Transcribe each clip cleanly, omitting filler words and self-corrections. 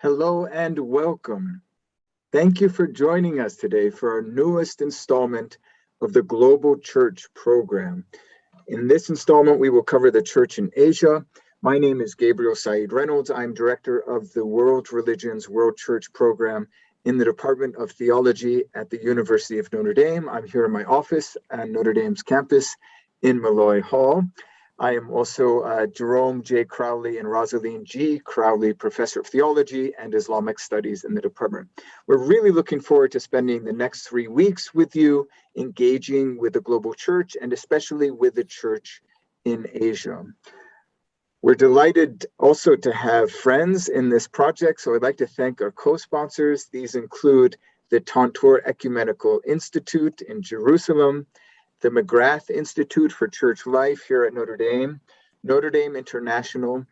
Hello and welcome. Thank you for joining us today for our newest installment of the Global Church program. In this installment, we will cover the Church in Asia. My name is Gabriel Reynolds. I'm Director of the World Religions World Church program in the Department of Theology at the University of Notre Dame. I'm here in my office at Notre Dame's campus in Malloy Hall. I am also Jerome J. Crowley and Rosaline G. Crowley Professor of Theology and Islamic Studies in the department. We're really looking forward to spending the next 3 weeks with you, engaging with the global church and especially with the church in Asia. We're delighted also to have friends in this project, so I'd like to thank our co-sponsors. These include the Tantor Ecumenical Institute in Jerusalem, the McGrath Institute for Church Life here at Notre Dame International,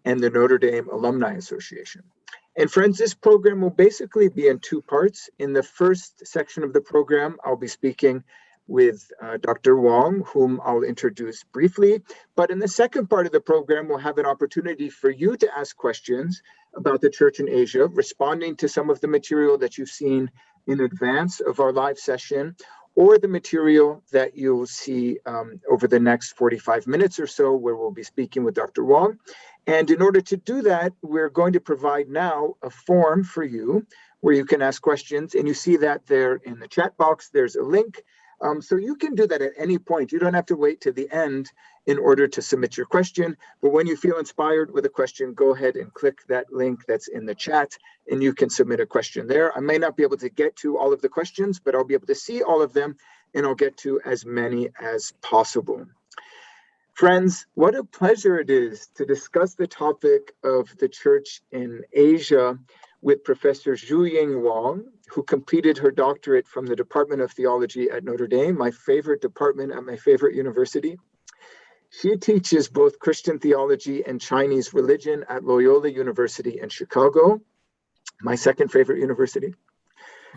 and the Notre Dame Alumni Association. And friends, this program will basically be in two parts. In the first section of the program, I'll be speaking with Dr. Wong, whom I'll introduce briefly. But in the second part of the program, we'll have an opportunity for you to ask questions about the Church in Asia, responding to some of the material that you've seen in advance of our live session, or the material that you'll see over the next 45 minutes or so, where we'll be speaking with Dr. Wong. And in order to do that, we're going to provide now a form for you where you can ask questions. And you see that there in the chat box, there's a link. So you can do that at any point. You don't have to wait to the end in order to submit your question. But when you feel inspired with a question, go ahead and click that link that's in the chat and you can submit a question there. I may not be able to get to all of the questions, but I'll be able to see all of them and I'll get to as many as possible. Friends, what a pleasure it is to discuss the topic of the Church in Asia with Professor Zhu-Ying Wong, who completed her doctorate from the Department of Theology at Notre Dame, my favorite department at my favorite university. She teaches both Christian theology and Chinese religion at Loyola University in Chicago, my second favorite university.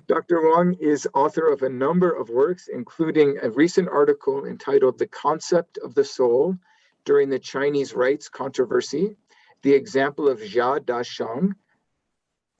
Dr. Wong is author of a number of works, including a recent article entitled The Concept of the Soul During the Chinese Rites Controversy, the example of Jia Dashang.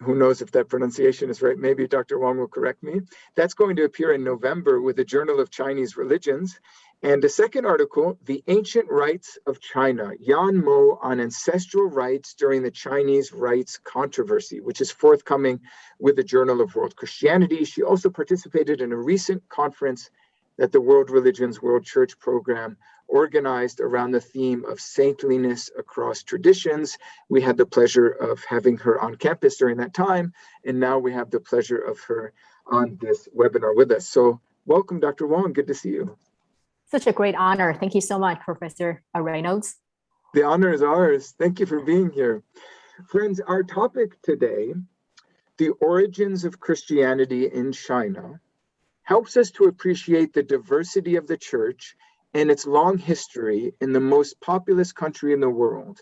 Who knows if that pronunciation is right? Maybe Dr. Wong will correct me. That's going to appear in November with the Journal of Chinese Religions. And the second article, The Ancient Rites of China, Yan Mo on Ancestral Rites During the Chinese Rites Controversy, which is forthcoming with the Journal of World Christianity. She also participated in a recent conference that the World Religions World Church program organized around the theme of saintliness across traditions. We had the pleasure of having her on campus during that time, and now we have the pleasure of her on this webinar with us. So welcome, Dr. Wong. Good to see you. Such a great honor. Thank you so much, Professor Reynolds. The honor is ours. Thank you for being here. Friends, our topic today, the origins of Christianity in China, helps us to appreciate the diversity of the church and its long history in the most populous country in the world.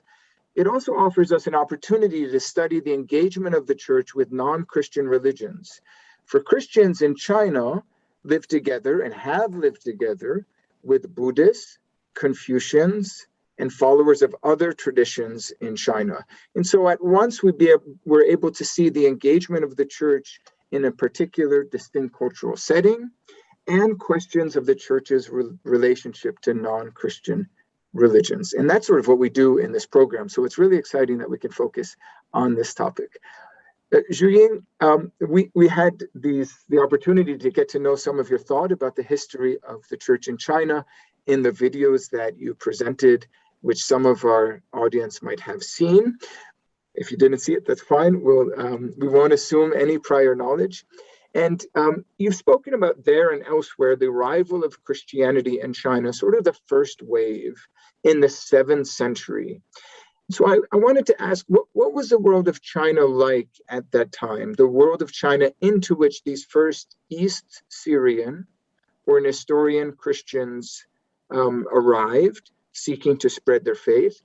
It also offers us an opportunity to study the engagement of the church with non-Christian religions. For Christians in China, live together and have lived together with Buddhists, Confucians, and followers of other traditions in China. And so at once we're able to see the engagement of the church in a particular distinct cultural setting and questions of the church's relationship to non-Christian religions. And that's sort of what we do in this program. So it's really exciting that we can focus on this topic. Xueying, we had the opportunity to get to know some of your thought about the history of the church in China in the videos that you presented, which some of our audience might have seen. If you didn't see it, that's fine. We won't assume any prior knowledge. And you've spoken about there and elsewhere the arrival of Christianity in China, sort of the first wave in the 7th century. So I wanted to ask, what was the world of China like at that time? The world of China into which these first East Syrian or Nestorian Christians arrived, seeking to spread their faith.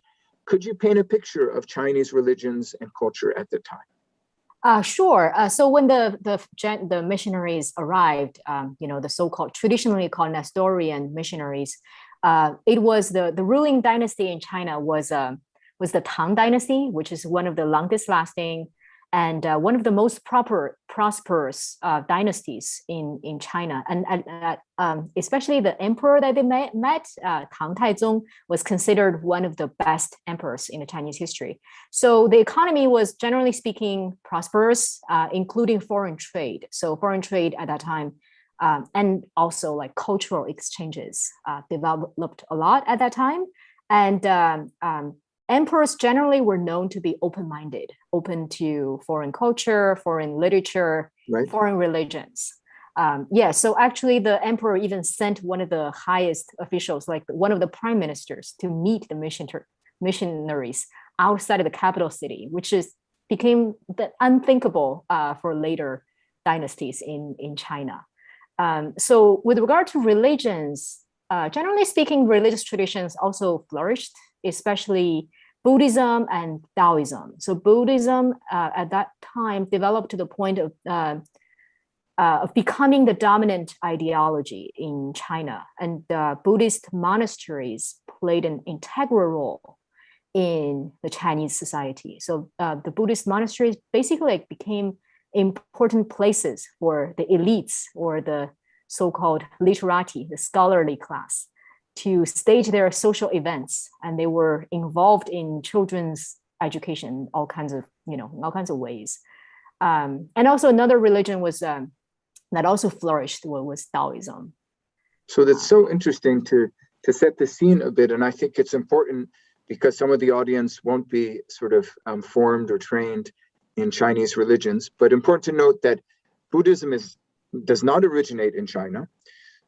Could you paint a picture of Chinese religions and culture at the time? Sure. So when the missionaries arrived, the so-called traditionally called Nestorian missionaries, it was the ruling dynasty in China was the Tang dynasty, which is one of the longest lasting and one of the most prosperous dynasties in China. And especially the emperor that they met, Tang Taizong, was considered one of the best emperors in the Chinese history. So the economy was, generally speaking, prosperous, including foreign trade. So foreign trade at that time, and also like cultural exchanges developed a lot at that time. And emperors generally were known to be open-minded, open to foreign culture, foreign literature, right, foreign religions. So actually the emperor even sent one of the highest officials, like one of the prime ministers, to meet the missionaries outside of the capital city, which became unthinkable for later dynasties in China. So with regard to religions, generally speaking, religious traditions also flourished, especially Buddhism and Taoism. So Buddhism at that time developed to the point of becoming the dominant ideology in China. And Buddhist monasteries played an integral role in the Chinese society. So the Buddhist monasteries basically became important places for the elites or the so-called literati, the scholarly class, to stage their social events, and they were involved in children's education, all kinds of ways. And also another religion was that also flourished was Taoism. So that's so interesting to set the scene a bit, and I think it's important because some of the audience won't be sort of formed or trained in Chinese religions, but important to note that Buddhism does not originate in China.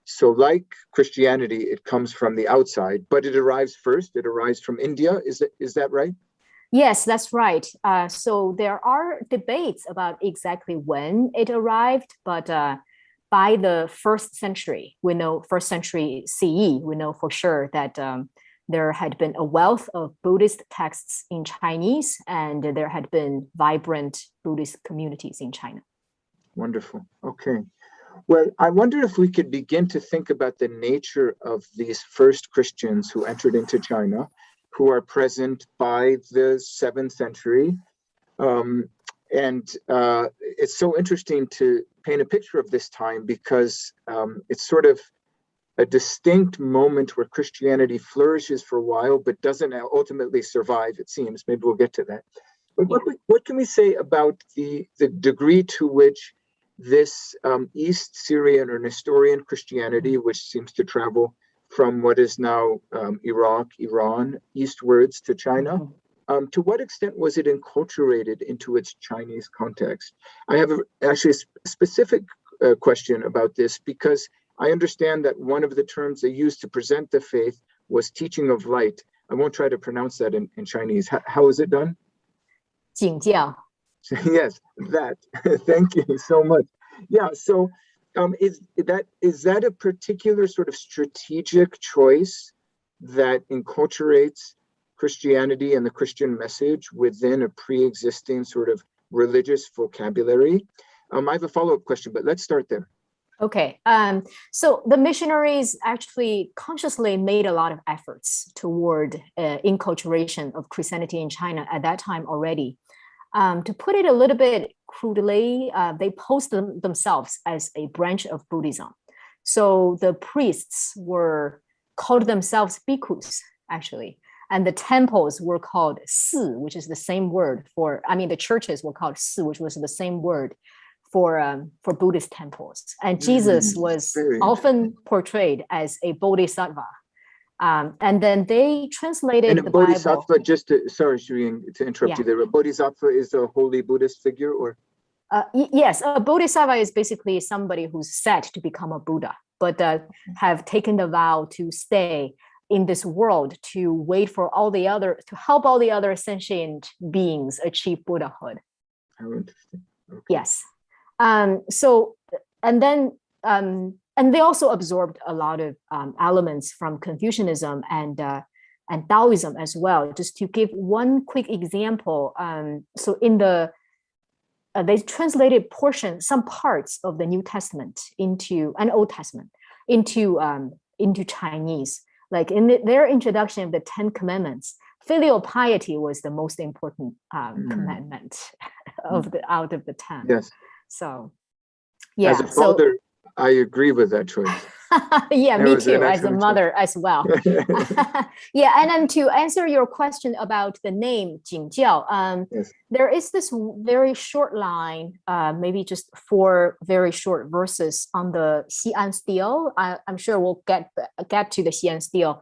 So like Christianity, it comes from the outside, but it arrives first. It arrives from India. Is that right? Yes, that's right. So there are debates about exactly when it arrived, but by the first century CE, we know for sure that there had been a wealth of Buddhist texts in Chinese, and there had been vibrant Buddhist communities in China. Wonderful. Okay. Well, I wonder if we could begin to think about the nature of these first Christians who entered into China, who are present by the 7th century. It's so interesting to paint a picture of this time because it's sort of a distinct moment where Christianity flourishes for a while, but doesn't ultimately survive, it seems. Maybe we'll get to that. But what can we say about the degree to which this East Syrian or Nestorian Christianity, which seems to travel from what is now Iraq, Iran, eastwards to China, to what extent was it enculturated into its Chinese context? I have actually a specific question about this because I understand that one of the terms they used to present the faith was teaching of light. I won't try to pronounce that in Chinese. How is it done? Jingjiao. Yes, that. Thank you so much. Yeah, so is that a particular sort of strategic choice that enculturates Christianity and the Christian message within a pre-existing sort of religious vocabulary? I have a follow-up question, but let's start there. Okay, so the missionaries actually consciously made a lot of efforts toward enculturation of Christianity in China at that time already. To put it a little bit crudely, they posed themselves as a branch of Buddhism. So the priests called themselves bhikkhus, actually, and the temples were called si, which is the same word the churches were called si, which was the same word for Buddhist temples. And Jesus was often portrayed as a bodhisattva. And then they translated the bodhisattva, Bible. Sorry, Xueying, to interrupt you there. A bodhisattva is a holy Buddhist figure, or? Yes, a bodhisattva is basically somebody who's set to become a Buddha, but have taken the vow to stay in this world to help all the other sentient beings achieve Buddhahood. How interesting. Okay. Yes. And they also absorbed a lot of elements from Confucianism and Taoism as well. Just to give one quick example, so in they translated some parts of the New Testament and Old Testament into Chinese. Like in their introduction of the 10 Commandments, filial piety was the most important commandment out of the 10. Yes. So, yeah. As a father, I agree with that choice. Yeah, me too, as a mother as well. Yeah, and then to answer your question about the name Jingjiao, yes. There is this very short line, maybe just 4 very short verses on the Xi'an stele. I'm sure we'll get to the Xi'an stele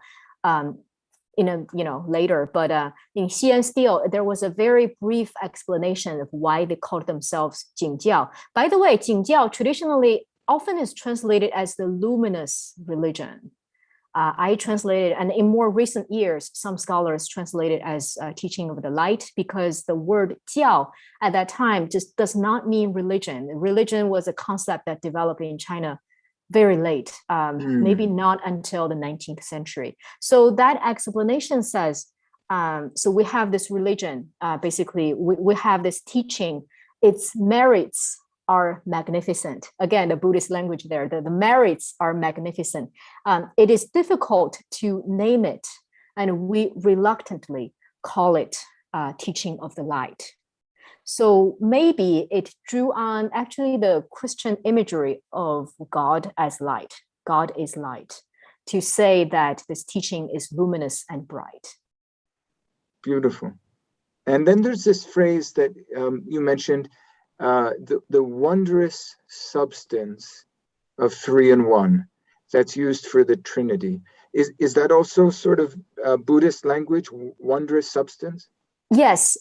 later, but in Xi'an stele, there was a very brief explanation of why they called themselves Jingjiao. By the way, Jingjiao traditionally often is translated as the luminous religion. I translated, and in more recent years, some scholars translate it as teaching of the light, because the word jiao at that time just does not mean religion. Religion was a concept that developed in China very late, maybe not until the 19th century. So that explanation says, so we have this religion, basically, we have this teaching, its merits are magnificent. Again, the Buddhist language there, the merits are magnificent. It is difficult to name it, and we reluctantly call it teaching of the light. So maybe it drew on actually the Christian imagery of God as light. God is light, to say that this teaching is luminous and bright. Beautiful. And then there's this phrase that you mentioned, the wondrous substance of 3 in 1 that's used for the Trinity. Is that also sort of Buddhist language, wondrous substance? Yes,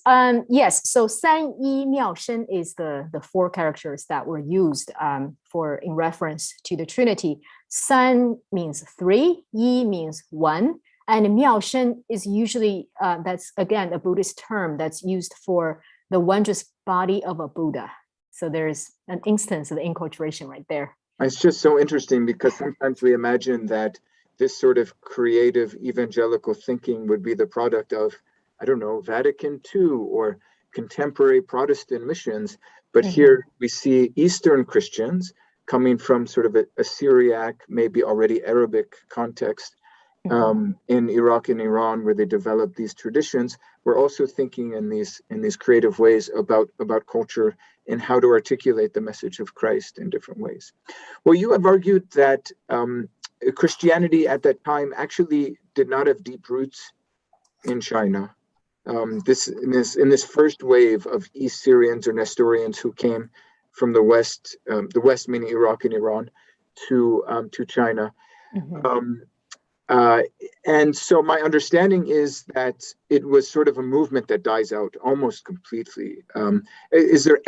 yes. So 三一妙身 is the 4 characters that were used in reference to the Trinity. 三 means 3, 一 means 1, and 妙身 is usually that's again a Buddhist term that's used for the wondrous body of a Buddha. So there's an instance of the enculturation right there. It's just so interesting, because sometimes we imagine that this sort of creative evangelical thinking would be the product of, I don't know, Vatican II or contemporary Protestant missions. But here we see Eastern Christians coming from sort of a Syriac, maybe already Arabic context, in Iraq and Iran, where they developed these traditions. We're also thinking in these creative ways about culture and how to articulate the message of Christ in different ways. Well, you have argued that Christianity at that time actually did not have deep roots in China. In this first wave of East Syrians or Nestorians who came from the West meaning Iraq and Iran, to China. And so my understanding is that it was sort of a movement that dies out almost completely. Is there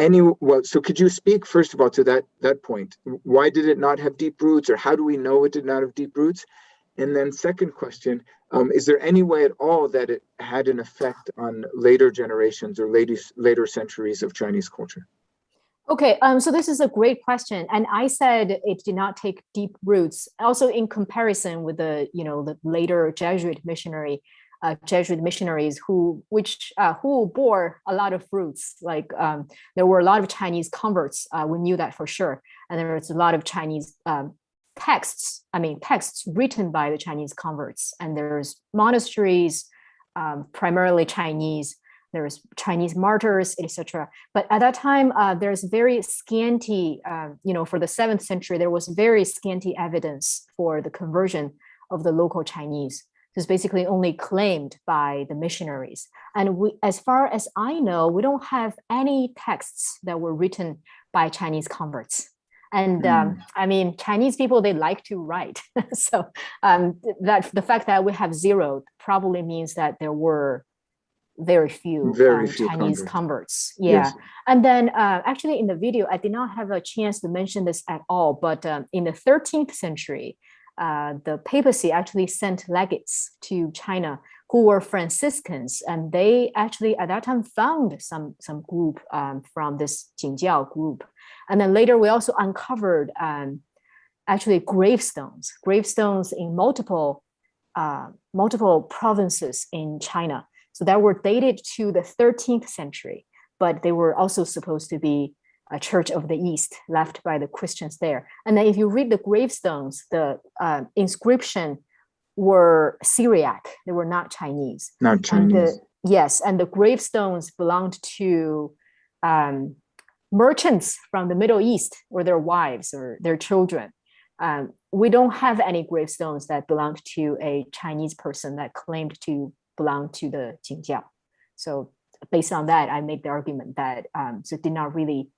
so could you speak first of all to that point? Why did it not have deep roots, or how do we know it did not have deep roots? And then second question, is there any way at all that it had an effect on later generations or later centuries of Chinese culture? Okay, so this is a great question, and I said it did not take deep roots. Also, in comparison with the later Jesuit missionaries who bore a lot of fruits. Like there were a lot of Chinese converts. We knew that for sure, and there was a lot of Chinese texts written by the Chinese converts, and there's monasteries, primarily Chinese. There's Chinese martyrs, etc. But at that time, there's very scanty, for the 7th century, there was very scanty evidence for the conversion of the local Chinese. It's basically only claimed by the missionaries. And as far as I know, we don't have any texts that were written by Chinese converts. And Chinese people, they like to write. So that the fact that we have 0 probably means that there were very few Chinese converts. Yeah. Yes. And then actually in the video, I did not have a chance to mention this at all, but in the 13th century, the papacy actually sent legates to China who were Franciscans, and they actually at that time found some group from this Jingjiao group. And then later we also uncovered actually gravestones in multiple provinces in China. So that were dated to the 13th century, but they were also supposed to be a Church of the East left by the Christians there. And then if you read the gravestones, the inscription were Syriac. They were not Chinese. Not Chinese. And the gravestones belonged to merchants from the Middle East or their wives or their children. We don't have any gravestones that belonged to a Chinese person that claimed to belong to the Jingjiao. So based on that, I make the argument that so it did not really,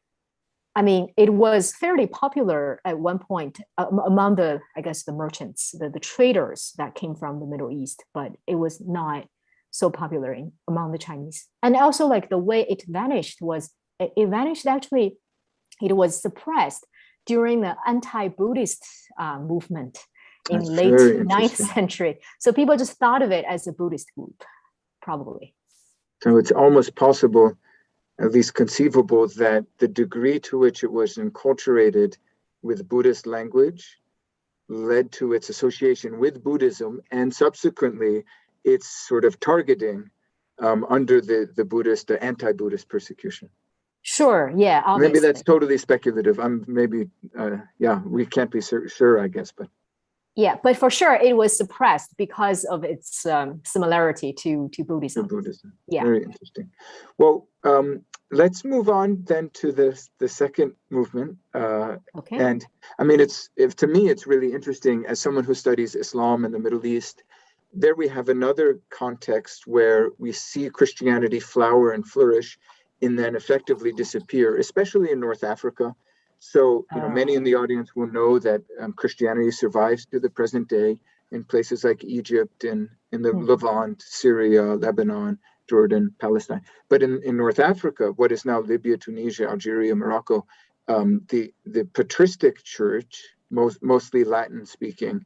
I mean, it was fairly popular at one point among the, I guess, the merchants, the traders that came from the Middle East, but it was not so popular among the Chinese. And also like the way it vanished was, it vanished actually, it was suppressed during the anti-Buddhist movement in late 9th century. So people just thought of it as a Buddhist group, probably. So it's almost possible, at least conceivable, that the degree to which it was enculturated with Buddhist language led to its association with Buddhism, and subsequently its sort of targeting under the Buddhist, the anti-Buddhist persecution. Sure, yeah, obviously. Maybe that's totally speculative. We can't be sure, I guess, but. Yeah, but for sure it was suppressed because of its similarity to Buddhism. Yeah, very interesting. Well, let's move on then to the second movement. Okay. And I mean, to me, it's really interesting as someone who studies Islam in the Middle East. There we have another context where we see Christianity flower and flourish and then effectively disappear, especially in North Africa. So, many in the audience will know that Christianity survives to the present day in places like Egypt and in the Levant, Syria, Lebanon, Jordan, Palestine. But in North Africa, what is now Libya, Tunisia, Algeria, Morocco, the patristic church, mostly Latin speaking,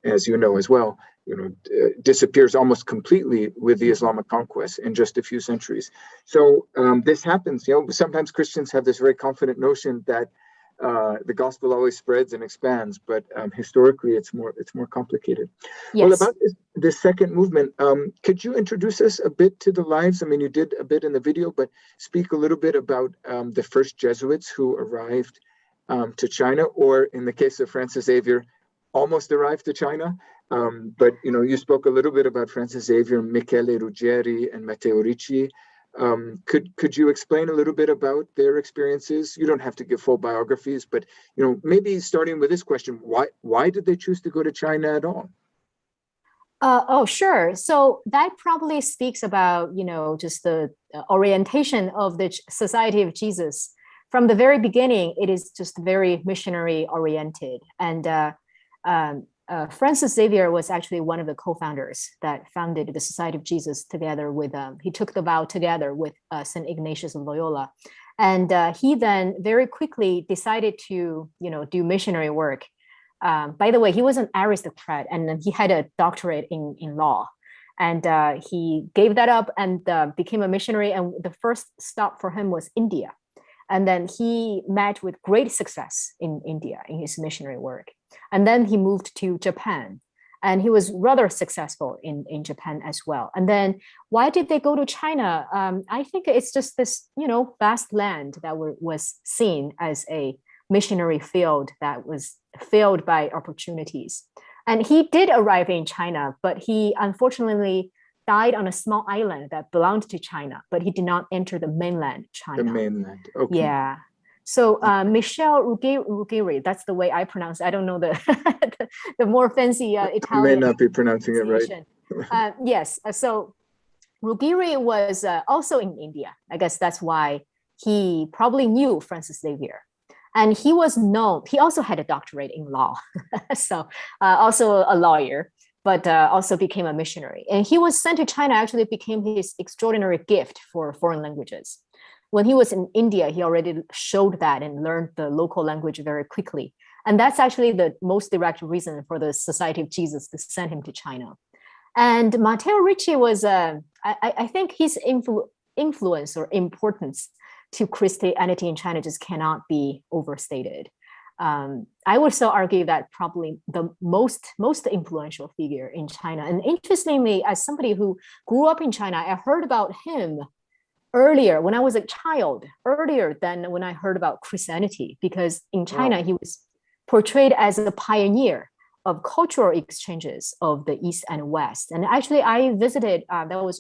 as you know as well, disappears almost completely with the Islamic conquest in just a few centuries. So this happens. Sometimes Christians have this very confident notion that the gospel always spreads and expands, but historically it's more complicated. Yes. Well, about this second movement, could you introduce us a bit to the lives? I mean, you did a bit in the video, but speak a little bit about the first Jesuits who arrived to China, or in the case of Francis Xavier, almost arrived to China. But you spoke a little bit about Francis Xavier, Michele Ruggieri, and Matteo Ricci. Could you explain a little bit about their experiences? You don't have to give full biographies, but maybe starting with this question: why did they choose to go to China at all? Sure. So that probably speaks about just the orientation of the Society of Jesus. From the very beginning, it is just very missionary oriented, and Francis Xavier was actually one of the co-founders that founded the Society of Jesus together with, he took the vow together with St. Ignatius of Loyola. And he then very quickly decided to, do missionary work. By the way, he was an aristocrat and he had a doctorate in law. And he gave that up and became a missionary. And the first stop for him was India. And then he met with great success in India in his missionary work. And then he moved to Japan, and he was rather successful in Japan as well. And then why did they go to China? I think it's just this, vast land that was seen as a missionary field that was filled by opportunities. And he did arrive in China, but he unfortunately died on a small island that belonged to China, but he did not enter the mainland China. The mainland, okay. Yeah. So Michele Ruggieri, that's the way I pronounce it. I don't know the more fancy Italian. I may not be pronouncing it right. Yes. So Ruggieri was also in India. I guess that's why he probably knew Francis Xavier. And he was known, he also had a doctorate in law. So also a lawyer, but also became a missionary. And he was sent to China, actually became his extraordinary gift for foreign languages. When he was in India, he already showed that and learned the local language very quickly. And that's actually the most direct reason for the Society of Jesus to send him to China. And Matteo Ricci was, I think his influence or importance to Christianity in China just cannot be overstated. I would still argue that probably the most influential figure in China. And interestingly, as somebody who grew up in China, I heard about him earlier when I was a child, earlier than when I heard about Christianity, because in China, he was portrayed as a pioneer of cultural exchanges of the East and West. And actually, I visited, that was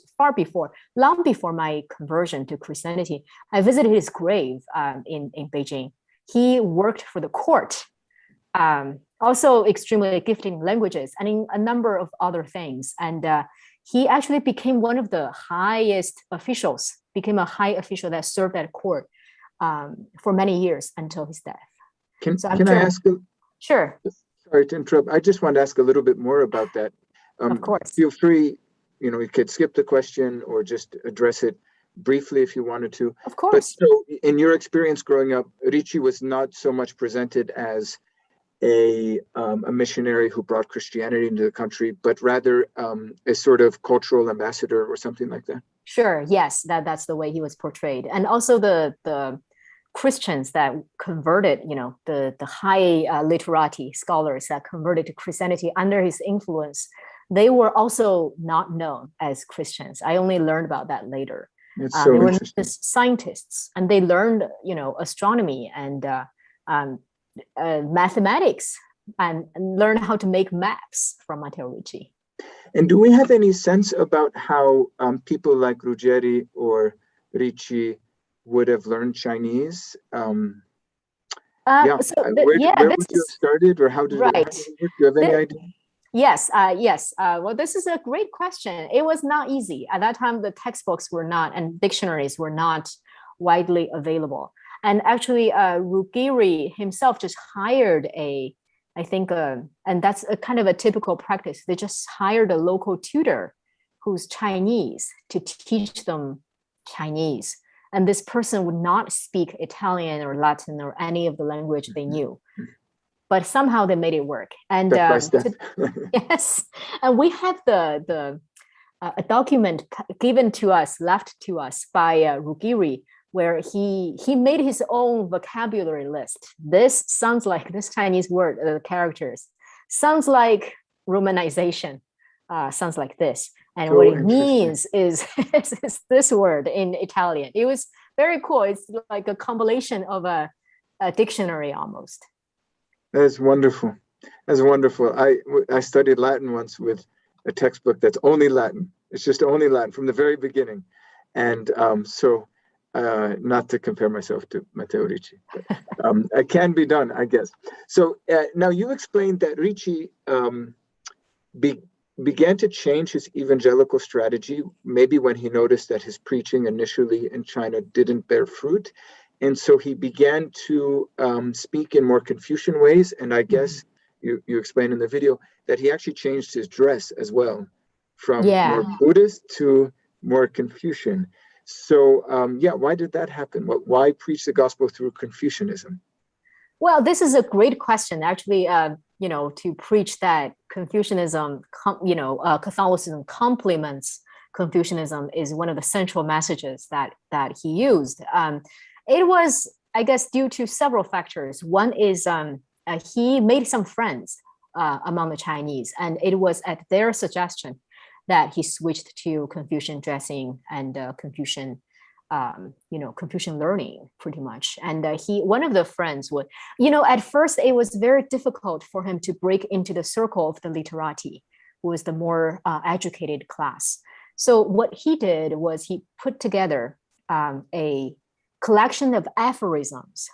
long before my conversion to Christianity. I visited his grave in Beijing. He worked for the court, also extremely gifted in languages and in a number of other things. And he actually became one of the highest officials, became a high official that served at court for many years until his death. Can I ask? Sure. Sorry to interrupt. I just want to ask a little bit more about that. Of course. Feel free, you could skip the question or just address it briefly if you wanted to. Of course. But so in your experience growing up, Ricci was not so much presented as a missionary who brought Christianity into the country, but rather a sort of cultural ambassador or something like that. Sure. Yes, that's the way he was portrayed. And also the Christians that converted, the high literati scholars that converted to Christianity under his influence, they were also not known as Christians. I only learned about that later. It's so they were interesting. just scientists, and they learned, astronomy and mathematics, and learned how to make maps from Matteo Ricci. And do we have any sense about how people like Ruggeri or Ricci would have learned Chinese? Where would you have started, or how did it work? Do you have any idea? Yes. Well, this is a great question. It was not easy. At that time, the textbooks were not, and dictionaries were not widely available. And actually, Ruggeri himself just hired and that's a kind of a typical practice. They just hired a local tutor who's Chinese to teach them Chinese. And this person would not speak Italian or Latin or any of the language they knew. But somehow they made it work. And yes, and we have a document left to us by Ruggeri, where he made his own vocabulary list. This Chinese word, the characters, sounds like Romanization, sounds like this. And what it means is this word in Italian. It was very cool. It's like a compilation of a dictionary almost. That's wonderful. That's wonderful. I studied Latin once with a textbook that's only Latin. It's just only Latin from the very beginning. And not to compare myself to Matteo Ricci, but it can be done, I guess. So now you explained that Ricci began to change his evangelical strategy, maybe when he noticed that his preaching initially in China didn't bear fruit. And so he began to speak in more Confucian ways. And I guess you explained in the video that he actually changed his dress as well, from more Buddhist to more Confucian. So why did that happen? Why preach the gospel through Confucianism? Well, this is a great question. Actually, to preach that Confucianism, Catholicism complements Confucianism is one of the central messages that he used. It was, I guess, due to several factors. One is he made some friends among the Chinese, and it was at their suggestion that he switched to Confucian dressing and Confucian learning, pretty much. And one of the friends would, at first it was very difficult for him to break into the circle of the literati, who was the more educated class. So what he did was he put together a collection of aphorisms,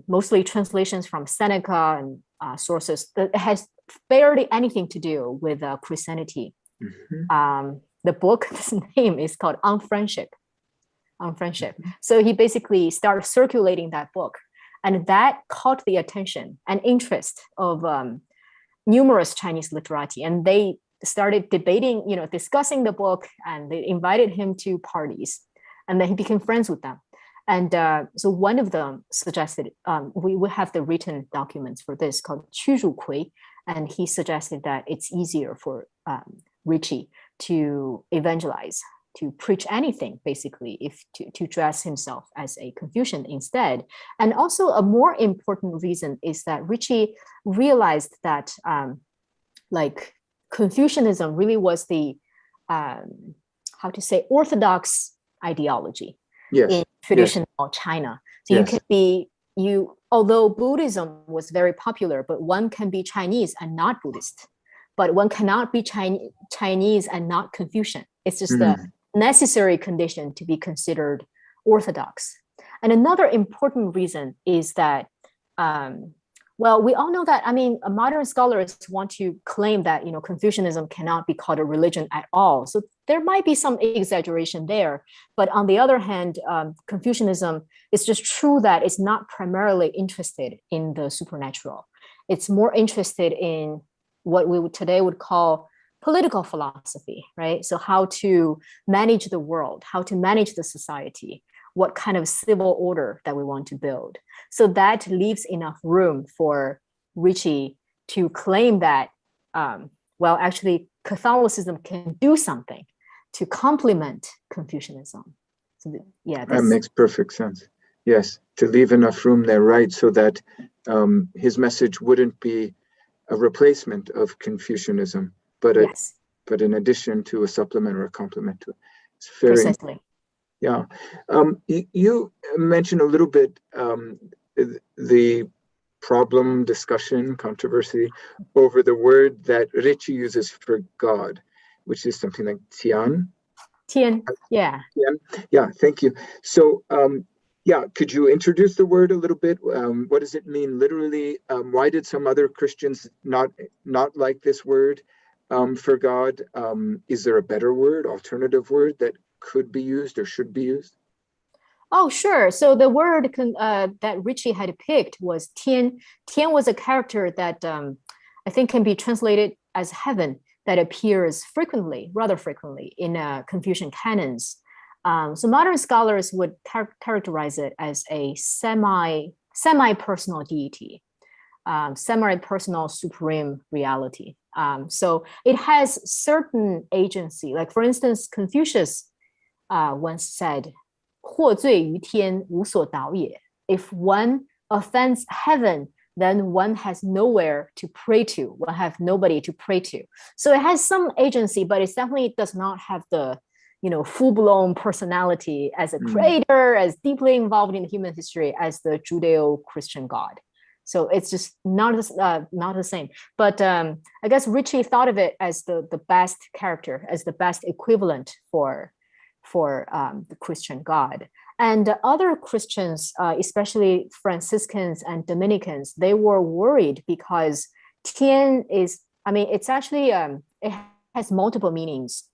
mostly translations from Seneca and sources that has barely anything to do with Christianity. Mm-hmm. The book's name is called On Friendship. Mm-hmm. So he basically started circulating that book, and that caught the attention and interest of numerous Chinese literati, and they started debating, discussing the book, and they invited him to parties, and then he became friends with them. And so one of them suggested, we have the written documents for this called Quzhukui, and he suggested that it's easier for Ricci to evangelize, to preach anything, basically, if to dress himself as a Confucian instead. And also a more important reason is that Ricci realized that Confucianism really was the, orthodox ideology in traditional China. So you although Buddhism was very popular, but one can be Chinese and not Buddhist, but one cannot be Chinese and not Confucian. It's just a necessary condition to be considered orthodox. And another important reason is that, well, we all know that, I mean, modern scholars want to claim that, Confucianism cannot be called a religion at all. So there might be some exaggeration there. But on the other hand, Confucianism is just true that it's not primarily interested in the supernatural. It's more interested in what we today would call political philosophy, right? So how to manage the world, how to manage the society, what kind of civil order that we want to build. So that leaves enough room for Ricci to claim that, well, actually Catholicism can do something to complement Confucianism. So yeah, that makes perfect sense. Yes, to leave enough room there, right? So that his message wouldn't be a replacement of Confucianism, but but in addition to a supplement or a complement to it. It's very precisely. Yeah. You mentioned a little bit the problem, discussion, controversy over the word that Ricci uses for God, which is something like Tian. Tian, yeah. Tian. Yeah, thank you. So, yeah, could you introduce the word a little bit? What does it mean literally? Why did some other Christians not like this word for God? Is there a better word, alternative word that could be used or should be used? Oh, sure. So the word that Ricci had picked was Tian. Tian was a character that I think can be translated as heaven, that appears frequently, rather frequently, in Confucian canons. So modern scholars would characterize it as a semi-personal deity, semi-personal supreme reality. So it has certain agency. Like, for instance, Confucius once said, 获罪于天，无所导也. If one offends heaven, then one has nowhere to pray to. One have nobody to pray to. So it has some agency, but it definitely does not have the, full-blown personality as a creator, as deeply involved in human history as the Judeo-Christian God. So it's just not the same. But I guess Ricci thought of it as the best character, as the best equivalent for the Christian God. And other Christians, especially Franciscans and Dominicans, they were worried because Tian is, I mean, it's actually, it has multiple meanings.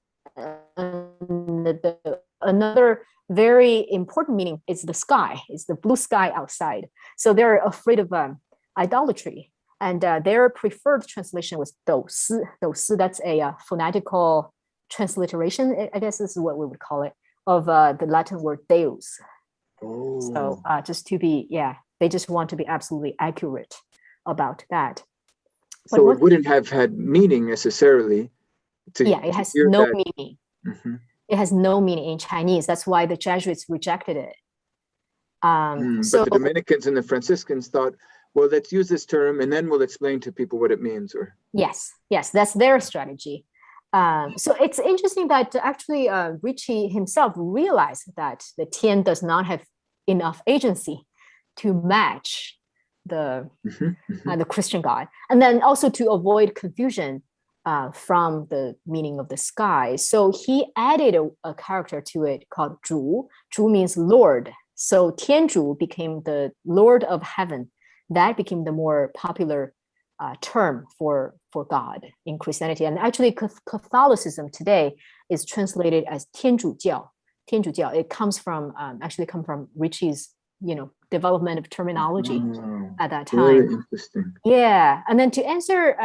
Another very important meaning is the sky, it's the blue sky outside. So they're afraid of idolatry. And their preferred translation was 斗司. 斗司, that's a phonetical transliteration, I guess this is what we would call it, of the Latin word deus. Oh. So just to be, they just want to be absolutely accurate about that. So it wouldn't have had meaning necessarily. It has no meaning. Mm-hmm. It has no meaning in Chinese. That's why the Jesuits rejected it. But the Dominicans and the Franciscans thought, well, let's use this term and then we'll explain to people what it means. Or yes, that's their strategy. So it's interesting that actually Ricci himself realized that the Tian does not have enough agency to match the Christian God, and then also to avoid confusion from the meaning of the sky. So he added a character to it called Zhu. Zhu means Lord. So Tianzhu became the Lord of Heaven. That became the more popular term for God in Christianity. And actually Catholicism today is translated as 天主教. 天主教. It comes from, come from Ricci's, development of terminology at that time. Very interesting. Yeah. And then to answer,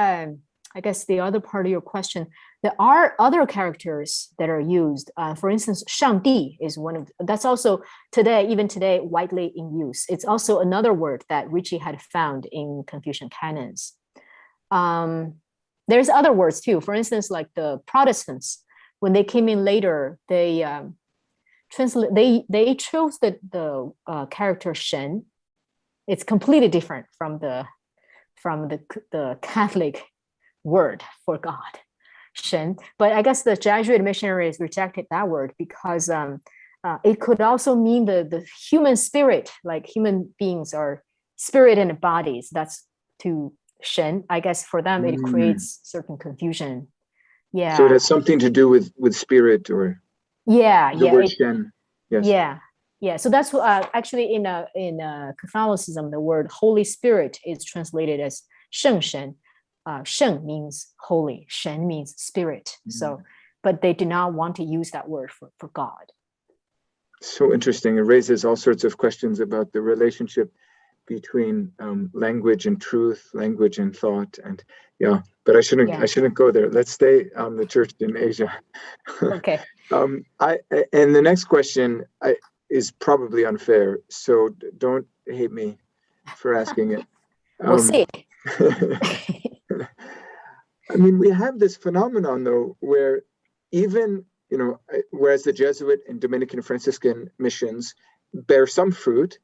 I guess the other part of your question, there are other characters that are used. For instance, 上帝 is one of, that's also even today, widely in use. It's also another word that Ricci had found in Confucian canons. There's other words too. For instance, like the Protestants, when they came in later, they chose the character 神. It's completely different from the Catholic word for God, 神. But I guess the Jesuit missionaries rejected that word because it could also mean the human spirit, like human beings are spirit and bodies. That's to shen. I guess for them it creates certain confusion. Yeah. So it has something to do with spirit or the word shen. Yes. Yeah. So that's actually in Catholicism, the word Holy Spirit is translated as sheng shen. Sheng means holy, shen means spirit. So, but they do not want to use that word for God. So interesting. It raises all sorts of questions about the relationship between language and truth, language and thought, and but I shouldn't go there. Let's stay on the church in Asia. Okay. And the next question is probably unfair, so don't hate me for asking it. We'll see. I mean, we have this phenomenon though, where even, whereas the Jesuit and Dominican Franciscan missions bear some fruit,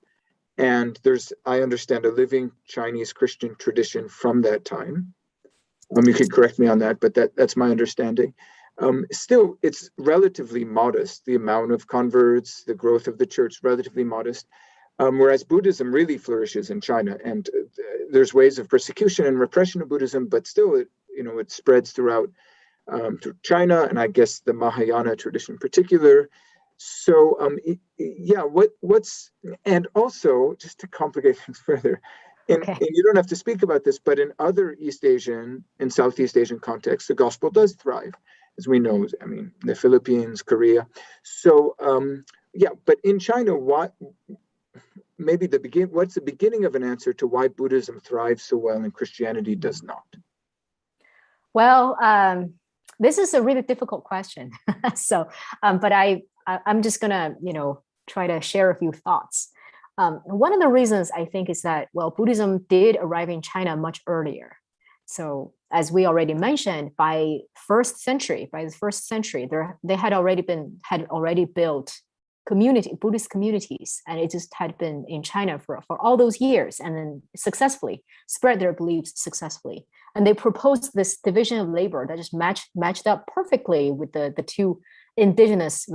and there's, I understand, a living Chinese Christian tradition from that time. You could correct me on that, but that's my understanding. Still, it's relatively modest. The amount of converts, the growth of the church, relatively modest. Whereas Buddhism really flourishes in China, and there's ways of persecution and repression of Buddhism, but still, it spreads throughout through China, and I guess the Mahayana tradition in particular. So, what's, and also, just to complicate things further, and you don't have to speak about this, but in other East Asian and Southeast Asian contexts, the gospel does thrive, as we know. I mean, the Philippines, Korea. So, but in China, what's the beginning of an answer to why Buddhism thrives so well and Christianity does not? Well, this is a really difficult question. So, but I'm just gonna, try to share a few thoughts. One of the reasons I think is that, Buddhism did arrive in China much earlier. So, as we already mentioned, by the first century, they had already built Buddhist communities, and it just had been in China for all those years, and then successfully spread their beliefs successfully. And they proposed this division of labor that just matched up perfectly with the two indigenous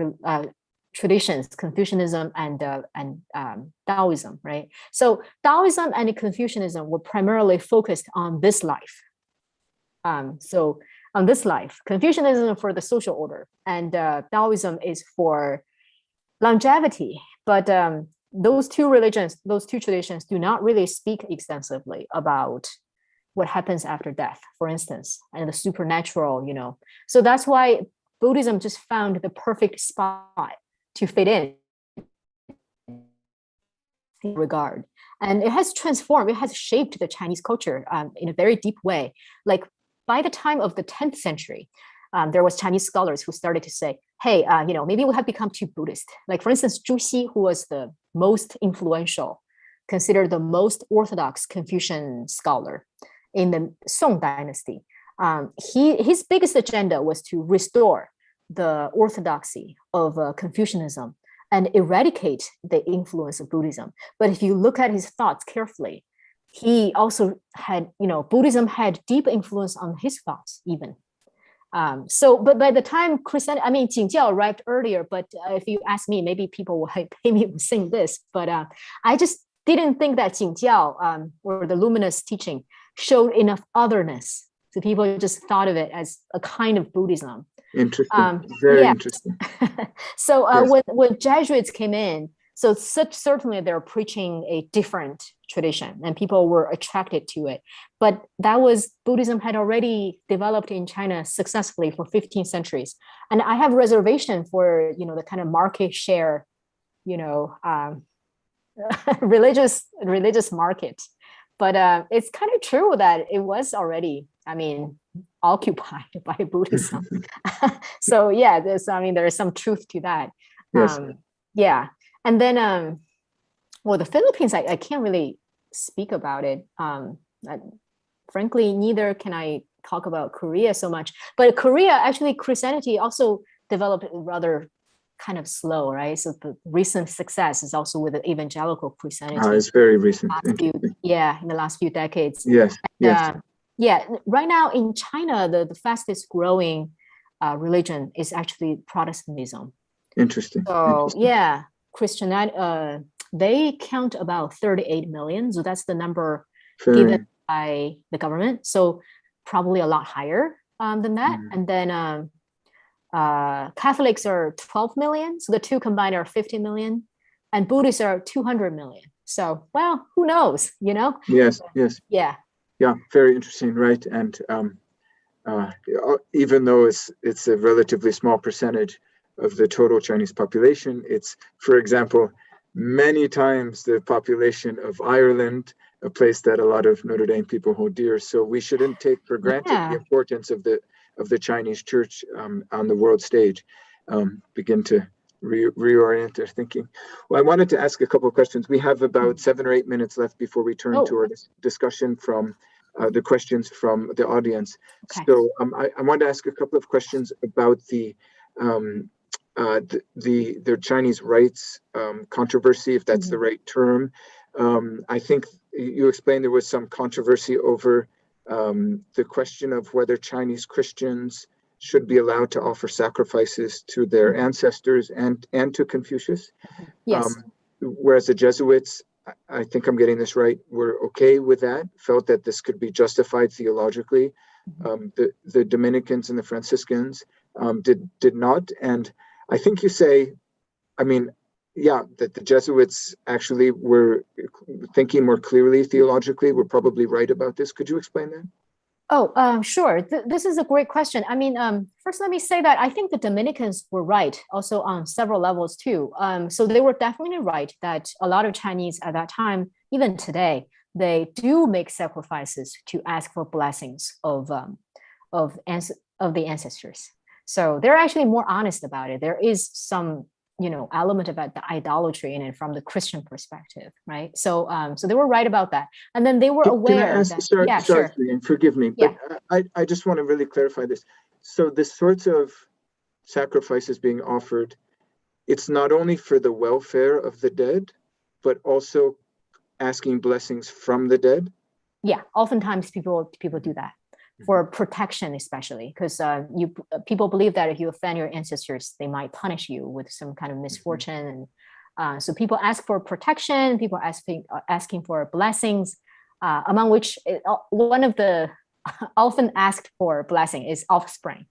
traditions, Confucianism and Taoism, right? So Taoism and Confucianism were primarily focused on this life. So on this life, Confucianism for the social order, and Taoism is for longevity. But those two traditions do not really speak extensively about what happens after death, for instance, and the supernatural, So that's why Buddhism just found the perfect spot to fit in regard. And it has transformed, it has shaped the Chinese culture in a very deep way. Like by the time of the 10th century, there was Chinese scholars who started to say, hey, maybe we have become too Buddhist. Like for instance, Zhu-Ying, who was the most influential, considered the most orthodox Confucian scholar in the Song dynasty. His biggest agenda was to restore the orthodoxy of Confucianism and eradicate the influence of Buddhism. But if you look at his thoughts carefully, he also had, Buddhism had deep influence on his thoughts even. But by the time Jingjiao arrived earlier, but if you ask me, maybe people will maybe sing this, but I just didn't think that Jingjiao or the luminous teaching showed enough otherness. So people just thought of it as a kind of Buddhism. Interesting. Very interesting. So yes. when Jesuits came in, so certainly they're preaching a different tradition and people were attracted to it. But Buddhism had already developed in China successfully for 15 centuries. And I have reservation for, the kind of market share, religious market. But it's kind of true that it was already, occupied by Buddhism. So yeah, there is some truth to that. Yes. And then, the Philippines, I can't really speak about it. Frankly, neither can I talk about Korea so much. But Korea, actually, Christianity also developed rather kind of slow, right? So the recent success is also with the evangelical Christianity. It's very recent. In the last few decades. Yes. Right now in China, the fastest growing religion is actually Protestantism. Interesting. So Christianity, they count about 38 million. So that's the number Very, given by the government. So probably a lot higher than that. And then Catholics are 12 million. So the two combined are 50 million. And Buddhists are 200 million. So, well, who knows, you know? yes, yes. Yeah. Yeah, very interesting, right? And even though it's a relatively small percentage of the total Chinese population, it's, for example, many times the population of Ireland, a place that a lot of Notre Dame people hold dear. So we shouldn't take for granted the importance of the Chinese church on the world stage. Begin to reorient their thinking. Well, I wanted to ask a couple of questions. We have about 7 or 8 minutes left before we turn to our discussion from the questions from the audience. Okay. So I wanted to ask a couple of questions about the Chinese rites controversy, if that's the right term. I think you explained there was some controversy over the question of whether Chinese Christians should be allowed to offer sacrifices to their ancestors and to Confucius. Yes. Whereas the Jesuits, I think I'm getting this right, were okay with that, felt that this could be justified theologically. The Dominicans and the Franciscans did not. And I think you say, I mean, yeah, that the Jesuits actually were thinking more clearly theologically, were probably right about this. Could you explain that? Oh, sure. This is a great question. I mean, first, let me say that I think the Dominicans were right also on several levels too. So they were definitely right that a lot of Chinese at that time, even today, they do make sacrifices to ask for blessings of the ancestors. So they're actually more honest about it. There is some, element about the idolatry in it from the Christian perspective, right? So, so they were right about that, and then they were aware. Can I ask, that, sorry, and forgive me, but I just want to really clarify this. So the sorts of sacrifices being offered, it's not only for the welfare of the dead, but also asking blessings from the dead. Yeah, oftentimes people do that. For protection, especially because people believe that if you offend your ancestors, they might punish you with some kind of misfortune. And so people ask for protection. People asking for blessings, among which one of the often asked for blessing is offspring,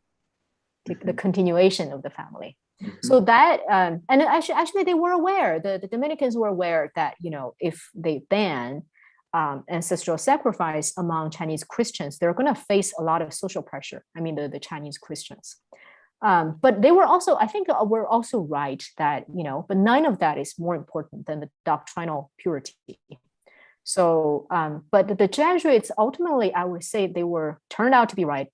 the continuation of the family. So that and actually they were aware. The Dominicans were aware that if they ban ancestral sacrifice among Chinese Christians, they're going to face a lot of social pressure. I mean, the Chinese Christians. But they were also, I think, were also right that, but none of that is more important than the doctrinal purity. So, but the Jesuits ultimately, I would say turned out to be right,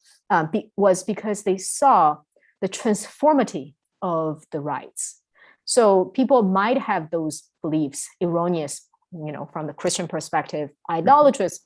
was because they saw the transformity of the rites. So people might have those beliefs, erroneous from the Christian perspective, idolatrous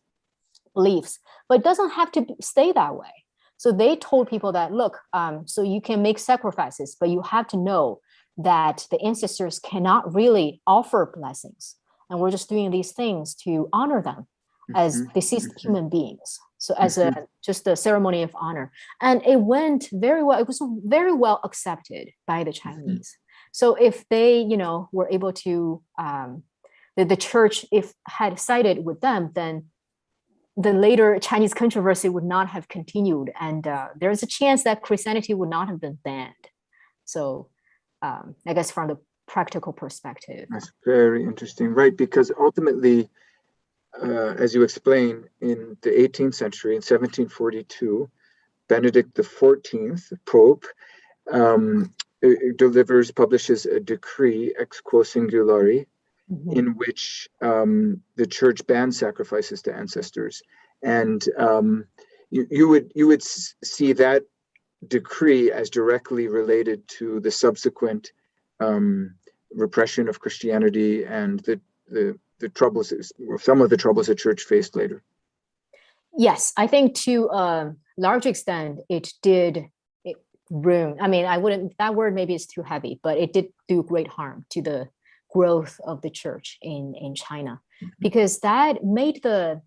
beliefs, but it doesn't have to stay that way. So they told people that, look, so you can make sacrifices, but you have to know that the ancestors cannot really offer blessings. And we're just doing these things to honor them as deceased human beings. So as just a ceremony of honor. And it went very well. It was very well accepted by the Chinese. So if they, were able to, the church, if had sided with them, then the later Chinese controversy would not have continued, and there's a chance that Christianity would not have been banned. So, I guess from the practical perspective, that's very interesting, right? Because ultimately, as you explain, in the 18th century, in 1742, Benedict XIV, Pope, publishes a decree ex quo singulari, in which the church banned sacrifices to ancestors, and you would see that decree as directly related to the subsequent repression of Christianity and the troubles, or some of the troubles the church faced later. Yes, I think to a large extent it did ruin. I mean, I wouldn't. That word maybe is too heavy, but it did do great harm to the growth of the church in China, because that made the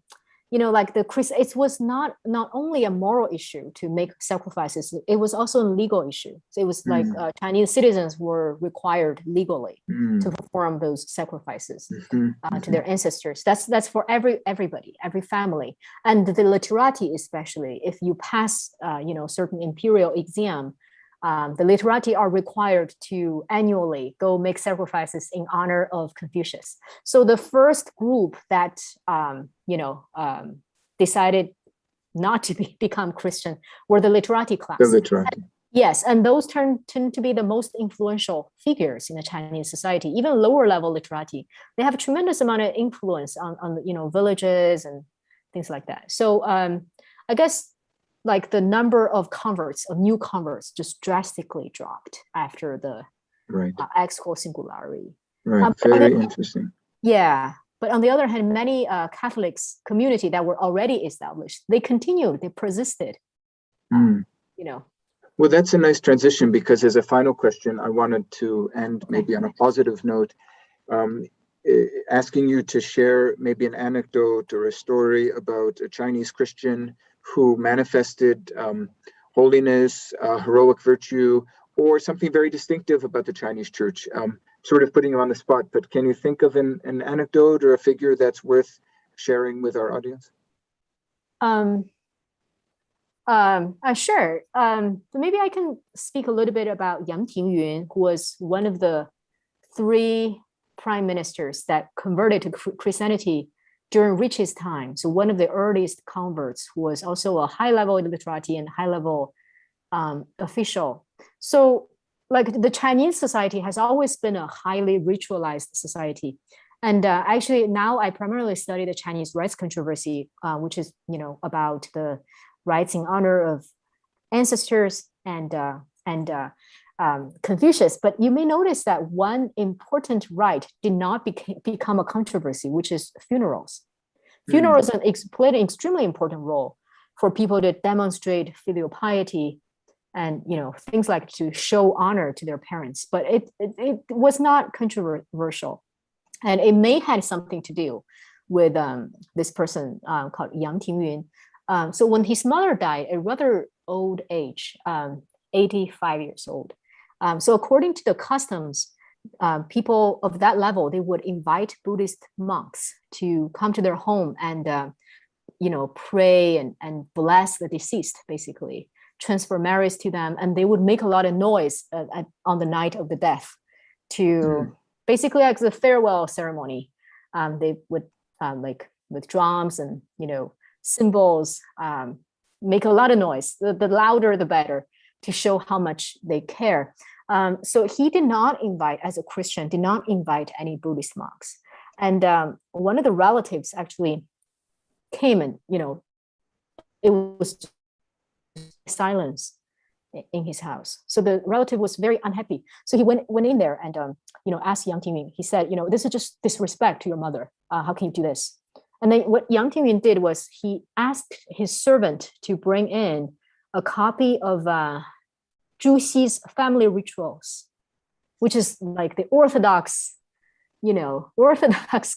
like it was not only a moral issue to make sacrifices, it was also a legal issue. So it was like Chinese citizens were required legally to perform those sacrifices to their ancestors. That's for everybody, every family. And the literati, especially, if you pass certain imperial exam, the literati are required to annually go make sacrifices in honor of Confucius. So the first group that decided not to become Christian were the literati class. The literati. Yes, and those tend to be the most influential figures in the Chinese society. Even lower level literati, they have a tremendous amount of influence on villages and things like that. So I guess like the number of new converts just drastically dropped after the ex-quo singularity. Right, very interesting. Yeah, but on the other hand, many Catholics community that were already established, they continued, they persisted. Well, that's a nice transition, because as a final question, I wanted to end maybe on a positive note, asking you to share maybe an anecdote or a story about a Chinese Christian who manifested holiness, heroic virtue, or something very distinctive about the Chinese church. Sort of putting you on the spot, but can you think of an anecdote or a figure that's worth sharing with our audience? Sure. So maybe I can speak a little bit about Yang Tingyun, who was one of the 3 prime ministers that converted to Christianity during Rich's time. So one of the earliest converts, who was also a high-level literati and high-level official. So like the Chinese society has always been a highly ritualized society. And actually now I primarily study the Chinese rites controversy, which is, about the rites in honor of ancestors and Confucius. But you may notice that one important rite did not become a controversy, which is funerals. Funerals played an extremely important role for people to demonstrate filial piety and things like to show honor to their parents. But it was not controversial, and it may have something to do with this person called Yang Tingyun. So when his mother died at a rather old age, 85 years old. So according to the customs, people of that level, they would invite Buddhist monks to come to their home and, pray and bless the deceased, basically, transfer memories to them. And they would make a lot of noise on the night of the death to basically like the farewell ceremony. They would like with drums and, cymbals, make a lot of noise. The louder, the better, to show how much they care. So he did not invite, as a Christian, did not invite any Buddhist monks. And one of the relatives actually came and, it was silence in his house. So the relative was very unhappy. So he went in there and, asked Yang Tingyun. He said, this is just disrespect to your mother. How can you do this? And then what Yang Tingyun did was he asked his servant to bring in a copy of Zhu-Xi's family rituals, which is like the orthodox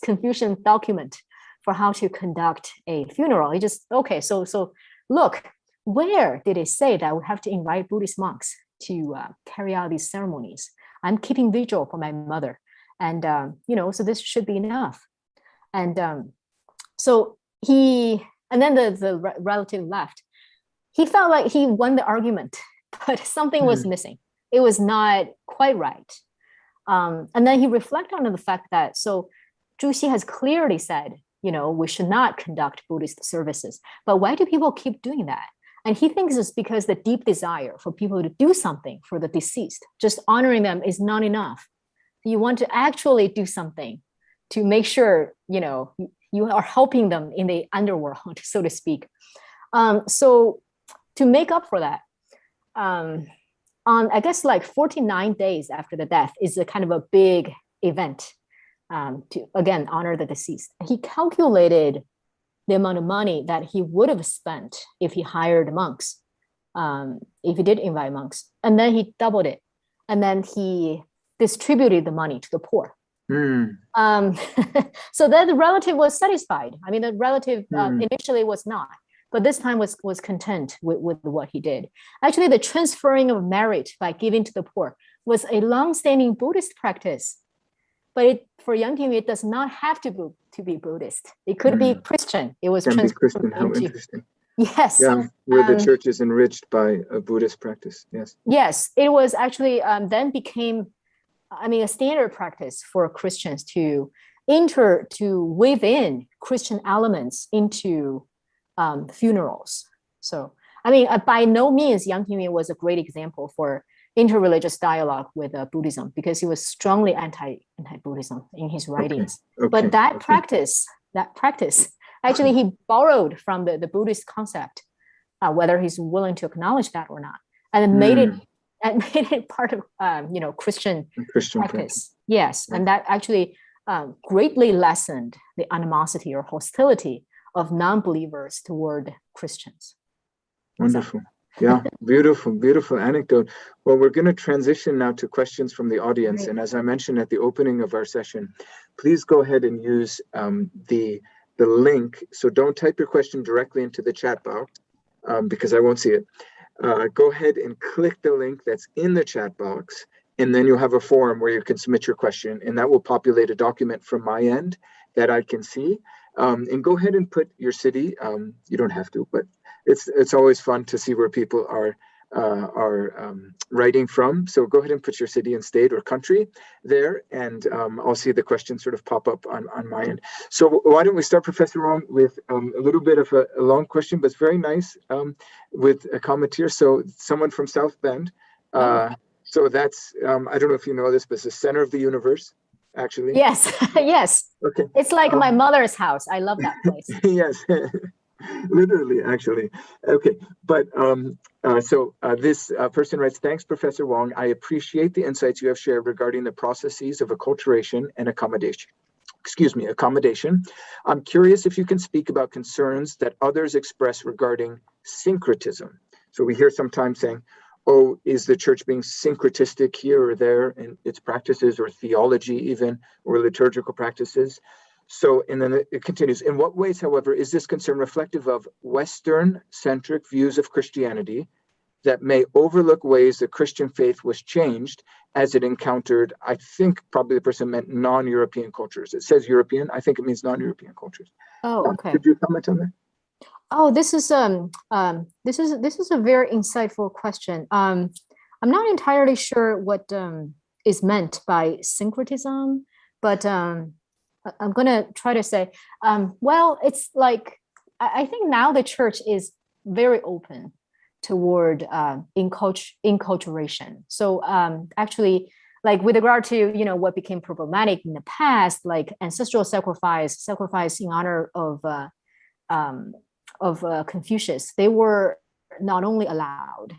Confucian document for how to conduct a funeral. He just, so look, where did it say that we have to invite Buddhist monks to carry out these ceremonies? I'm keeping vigil for my mother. And, so this should be enough. And then the relative left. He felt like he won the argument, but something was missing. It was not quite right. And then he reflected on the fact that, so Zhu-Xi has clearly said, we should not conduct Buddhist services, but why do people keep doing that? And he thinks it's because the deep desire for people to do something for the deceased, just honoring them is not enough. You want to actually do something to make sure, you are helping them in the underworld, so to speak. So to make up for that, on I guess like 49 days after the death is a kind of a big event to again honor the deceased. He calculated the amount of money that he would have spent if he hired monks, if he did invite monks, and then he doubled it, and then he distributed the money to the poor. Um, so then the relative was satisfied. I mean, the relative initially was not, but this time was content with what he did. Actually, the transferring of merit by giving to the poor was a long-standing Buddhist practice. But for Yang Qingyu, it does not have to be Buddhist. It could be Christian. It was transferred How into, interesting. yes. Yeah, where the church is enriched by a Buddhist practice. Yes. Yes, it was actually then became, I mean, a standard practice for Christians to weave in Christian elements into funerals. So, I mean, by no means Yang Qingyu was a great example for interreligious dialogue with Buddhism, because he was strongly anti-Buddhism in his writings. But that practice, actually he borrowed from the Buddhist concept, whether he's willing to acknowledge that or not, and made it part of Christian practice. Yes, and that actually greatly lessened the animosity or hostility of non-believers toward Christians. Wonderful. Yeah, beautiful anecdote. Well, we're going to transition now to questions from the audience. And as I mentioned at the opening of our session, please go ahead and use the link. So don't type your question directly into the chat box because I won't see it. Go ahead and click the link that's in the chat box, and then you'll have a form where you can submit your question, and that will populate a document from my end that I can see. And go ahead and put your city. You don't have to, but it's always fun to see where people are writing from. So go ahead and put your city and state or country there, and I'll see the questions sort of pop up on my end. So why don't we start, Professor Wong, with a little bit of a long question, but it's very nice with a comment here. So someone from South Bend. So that's, I don't know if you know this, but it's the center of the universe, actually. Yes, yes. Okay. It's like my mother's house. I love that place. Yes. Literally, actually. Okay, but this person writes, thanks, Professor Wong. I appreciate the insights you have shared regarding the processes of acculturation and accommodation. I'm curious if you can speak about concerns that others express regarding syncretism. So we hear sometimes saying, oh, is the church being syncretistic here or there in its practices, or theology even, or liturgical practices? So, and then it continues, in what ways, however, is this concern reflective of Western-centric views of Christianity that may overlook ways the Christian faith was changed as it encountered, I think probably the person meant non-European cultures. It says European, I think it means non-European cultures. Oh, okay. Could you comment on that? Oh, this is a very insightful question. I'm not entirely sure what is meant by syncretism, but I'm going to try to say, well, it's like, I think now the church is very open toward enculturation. So actually, like with regard to, what became problematic in the past, like ancestral sacrifice in honor of Confucius, they were not only allowed,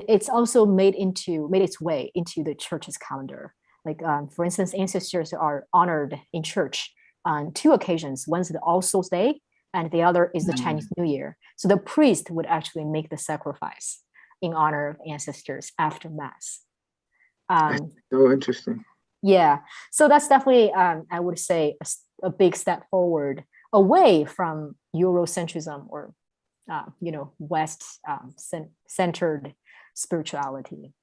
it's also made its way into the church's calendar. Like, for instance, ancestors are honored in church on two occasions. One's the All Souls Day, and the other is the Chinese New Year. So the priest would actually make the sacrifice in honor of ancestors after Mass. So interesting. Yeah, so that's definitely, I would say, a big step forward away from Eurocentrism or, West-centered spirituality.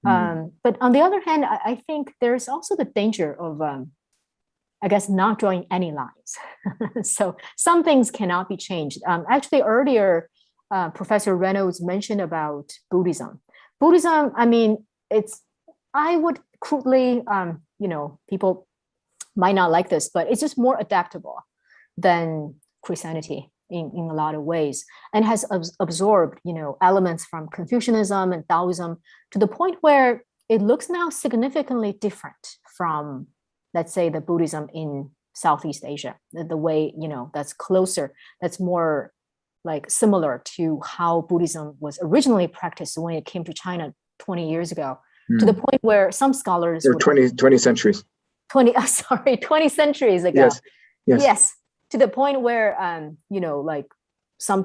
But on the other hand, I think there's also the danger of, I guess, not drawing any lines. So some things cannot be changed. Actually, earlier, Professor Reynolds mentioned about Buddhism. Buddhism, I mean, I would crudely, people might not like this, but it's just more adaptable than Christianity in a lot of ways, and has absorbed, elements from Confucianism and Taoism to the point where it looks now significantly different from, let's say, the Buddhism in Southeast Asia, the way, that's closer, that's more like similar to how Buddhism was originally practiced when it came to China 20 years ago, to the point where some scholars... 20 centuries. 20 centuries ago. Yes. To the point where, like some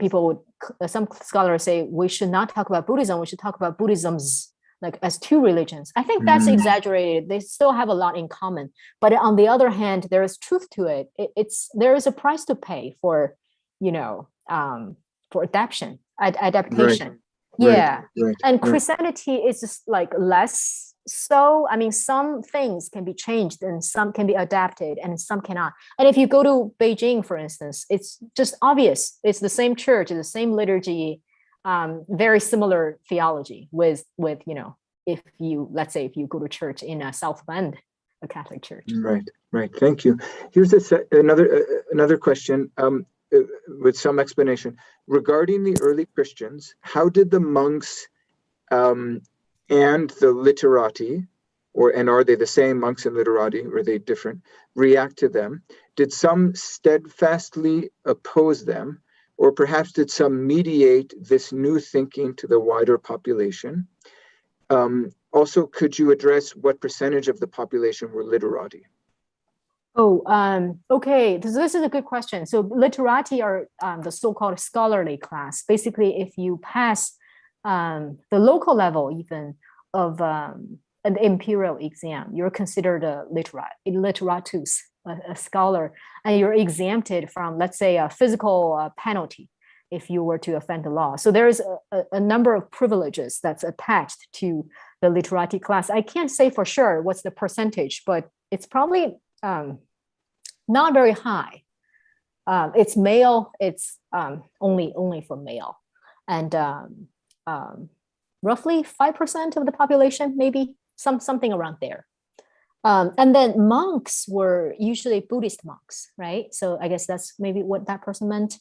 scholars say, we should not talk about Buddhism, we should talk about Buddhism's like as two religions. I think that's exaggerated. They still have a lot in common. But on the other hand, there is truth to it. There is a price to pay for, for adaptation. Right. Yeah. Right. And Christianity is just like less so. I mean, some things can be changed and some can be adapted and some cannot. And if you go to Beijing, for instance, it's just obvious. It's the same church, it's the same liturgy, very similar theology with if you go to church in South Bend, a Catholic church. Right. Thank you. Here's another question with some explanation regarding the early Christians. How did the monks and the literati, and are they the same, monks and literati, or are they different, react to them? Did some steadfastly oppose them, or perhaps did some mediate this new thinking to the wider population? Also, could you address what percentage of the population were literati? Okay. So this is a good question. So literati are the so-called scholarly class. Basically, if you pass the local level even of an imperial exam, you're considered a literatus, a scholar, and you're exempted from, let's say, a physical penalty if you were to offend the law. So there's a number of privileges that's attached to the literati class. I can't say for sure what's the percentage, but it's probably not very high. It's male. It's only for male, and roughly 5% of the population, maybe something around there. And then monks were usually Buddhist monks, right? So I guess that's maybe what that person meant.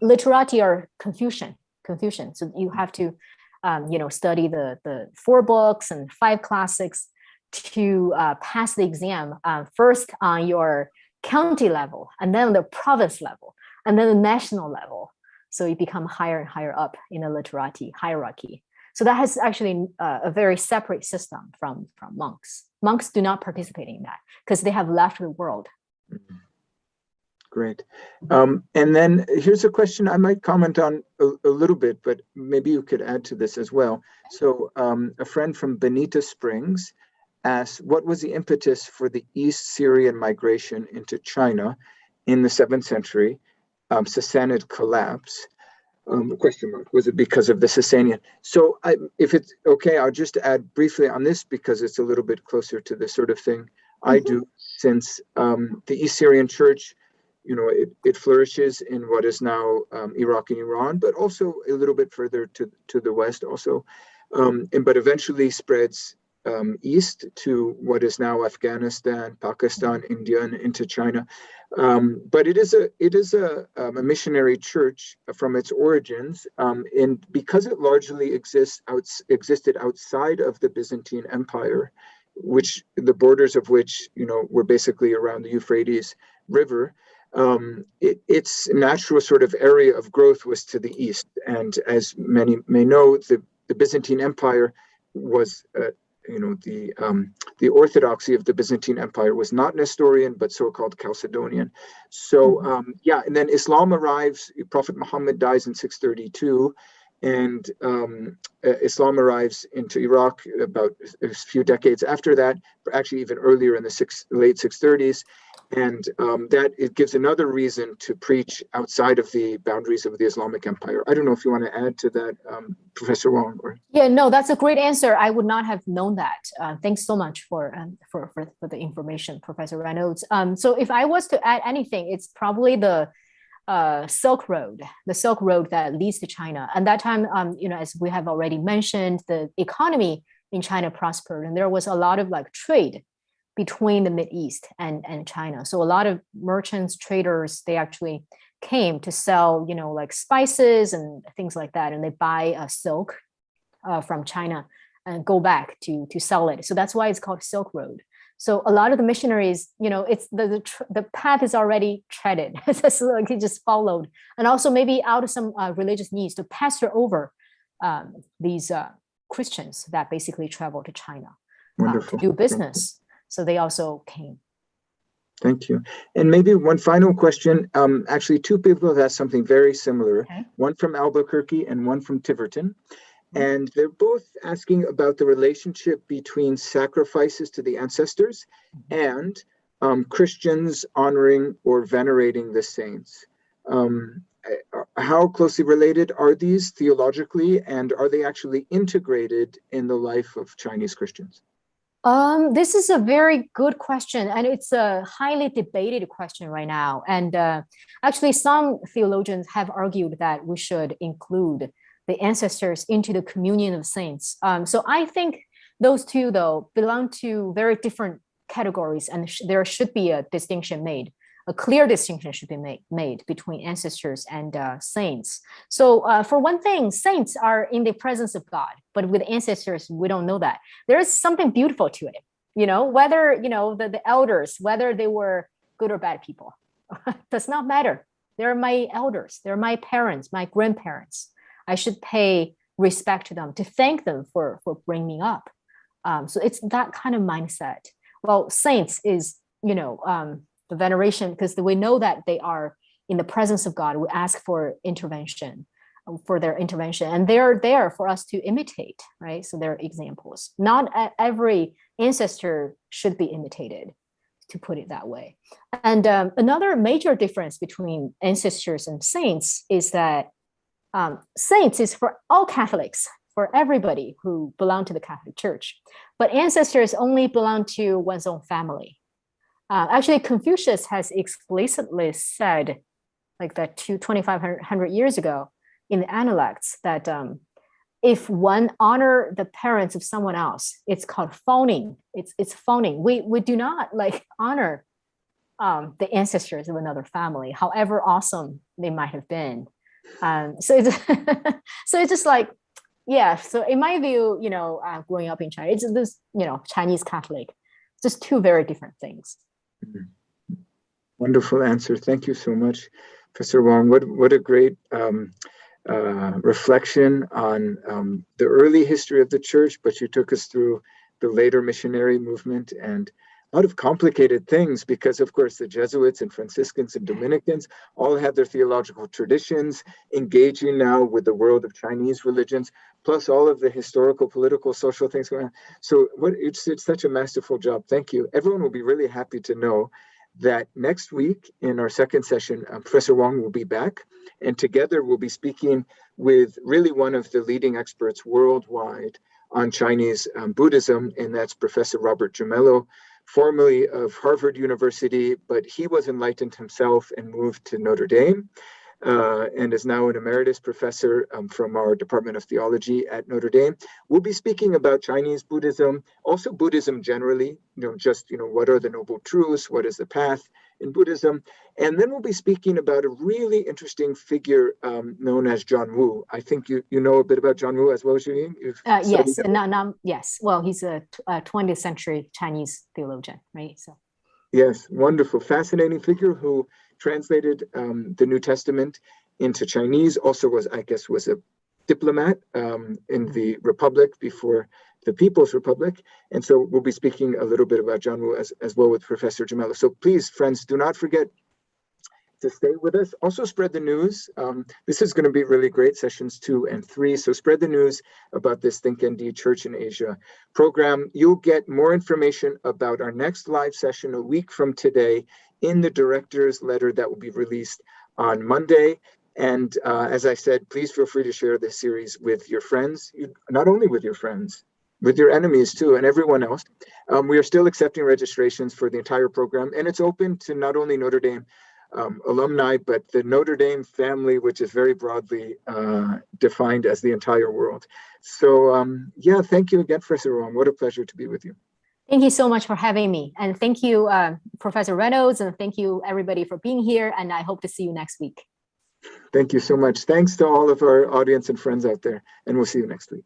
Literati are Confucian. So you have to, study the 4 books and 5 classics to pass the exam. First on your county level, and then the province level, and then the national level. So you become higher and higher up in the literati hierarchy. So that has actually a very separate system from monks. Monks do not participate in that because they have left the world. Great. And then here's a question I might comment on a little bit, but maybe you could add to this as well. So a friend from Benita Springs asked, what was the impetus for the East Syrian migration into China in the 7th century, Sassanid collapse? Question mark. Was it because of the Sasanian? So if it's okay, I'll just add briefly on this because it's a little bit closer to the sort of thing I do, since the East Syrian church, it flourishes in what is now Iraq and Iran, but also a little bit further to the west also, but eventually spreads east to what is now Afghanistan, Pakistan, India, and into China. But it is a missionary church from its origins, and because it largely existed outside of the Byzantine Empire, which the borders of which were basically around the Euphrates River. Its natural sort of area of growth was to the east, and as many may know, the Byzantine Empire was the orthodoxy of the Byzantine Empire was not Nestorian, but so-called Chalcedonian. So and then Islam arrives. Prophet Muhammad dies in 632, and Islam arrives into Iraq about a few decades after that, actually even earlier in the late 630s. And that it gives another reason to preach outside of the boundaries of the Islamic Empire. I don't know if you want to add to that, Professor Wong. Yeah, no, that's a great answer. I would not have known that. Thanks so much for the information, Professor Reynolds. So if I was to add anything, it's probably the Silk Road that leads to China. And that time, as we have already mentioned, the economy in China prospered, and there was a lot of trade between the Mideast and China. So a lot of merchants, traders, they actually came to sell, spices and things like that. And they buy silk from China and go back to sell it. So that's why it's called Silk Road. So a lot of the missionaries, it's the path is already treaded. It's like he just followed. And also maybe out of some religious needs to pastor over these Christians that basically traveled to China to do business. So they also came. Thank you. And maybe one final question. Actually, 2 people have asked something very similar, one from Albuquerque and one from Tiverton. And they're both asking about the relationship between sacrifices to the ancestors and Christians honoring or venerating the saints. How closely related are these theologically, and are they actually integrated in the life of Chinese Christians? This is a very good question, and it's a highly debated question right now. And actually, some theologians have argued that we should include the ancestors into the communion of saints. So I think those two, though, belong to very different categories, and there should be a distinction made. A clear distinction should be made between ancestors and saints. So for one thing, saints are in the presence of God, but with ancestors, we don't know that. There is something beautiful to it, whether, the elders, whether they were good or bad people, does not matter. They're my elders, they're my parents, my grandparents. I should pay respect to them, to thank them for bringing me up. So it's that kind of mindset. Well, saints is, the veneration, because we know that they are in the presence of God. We ask for intervention, for their intervention, and they're there for us to imitate, right? So they're examples. Not every ancestor should be imitated, to put it that way. And another major difference between ancestors and saints is that saints is for all Catholics, for everybody who belong to the Catholic Church, but ancestors only belong to one's own family. Actually, Confucius has explicitly said, like that 2,500 years ago in the Analects, that if one honor the parents of someone else, it's called fawning. It's fawning. We do not honor the ancestors of another family, however awesome they might have been. So it's so it's just like, yeah. So in my view, growing up in China, it's this, Chinese Catholic, just two very different things. Wonderful answer. Thank you so much, Professor Wong. What a great reflection on the early history of the church, but you took us through the later missionary movement and a lot of complicated things, because of course the Jesuits and Franciscans and Dominicans all have their theological traditions, engaging now with the world of Chinese religions, plus all of the historical, political, social things going on. So it's such a masterful job. Thank you. Everyone will be really happy to know that next week in our second session, Professor Wong will be back, and together we'll be speaking with really one of the leading experts worldwide on Chinese Buddhism, and that's Professor Robert Gemello, formerly of Harvard University, but he was enlightened himself and moved to Notre Dame, and is now an emeritus professor from our Department of Theology at Notre Dame. We'll be speaking about Chinese Buddhism, also Buddhism generally, what are the noble truths, what is the path in Buddhism, and then we'll be speaking about a really interesting figure known as John Wu. I think you know a bit about John Wu as well, Xueying? Yes, yes. Well, he's a 20th century Chinese theologian, right? So. Yes, wonderful, fascinating figure who translated the New Testament into Chinese, also was a diplomat in the Republic before the People's Republic. And so we'll be speaking a little bit about John Wu as well with Professor Gemello. So please, friends, do not forget to stay with us. Also spread the news. This is going to be really great, sessions 2 and 3. So spread the news about this Think ND Church in Asia program. You'll get more information about our next live session a week from today in the director's letter that will be released on Monday. And as I said, please feel free to share this series with your friends, not only with your friends, with your enemies too, and everyone else. We are still accepting registrations for the entire program, and it's open to not only Notre Dame alumni, but the Notre Dame family, which is very broadly defined as the entire world. So thank you again, Professor Wong. What a pleasure to be with you. Thank you so much for having me. And thank you, Professor Reynolds, and thank you everybody for being here. And I hope to see you next week. Thank you so much. Thanks to all of our audience and friends out there, and we'll see you next week.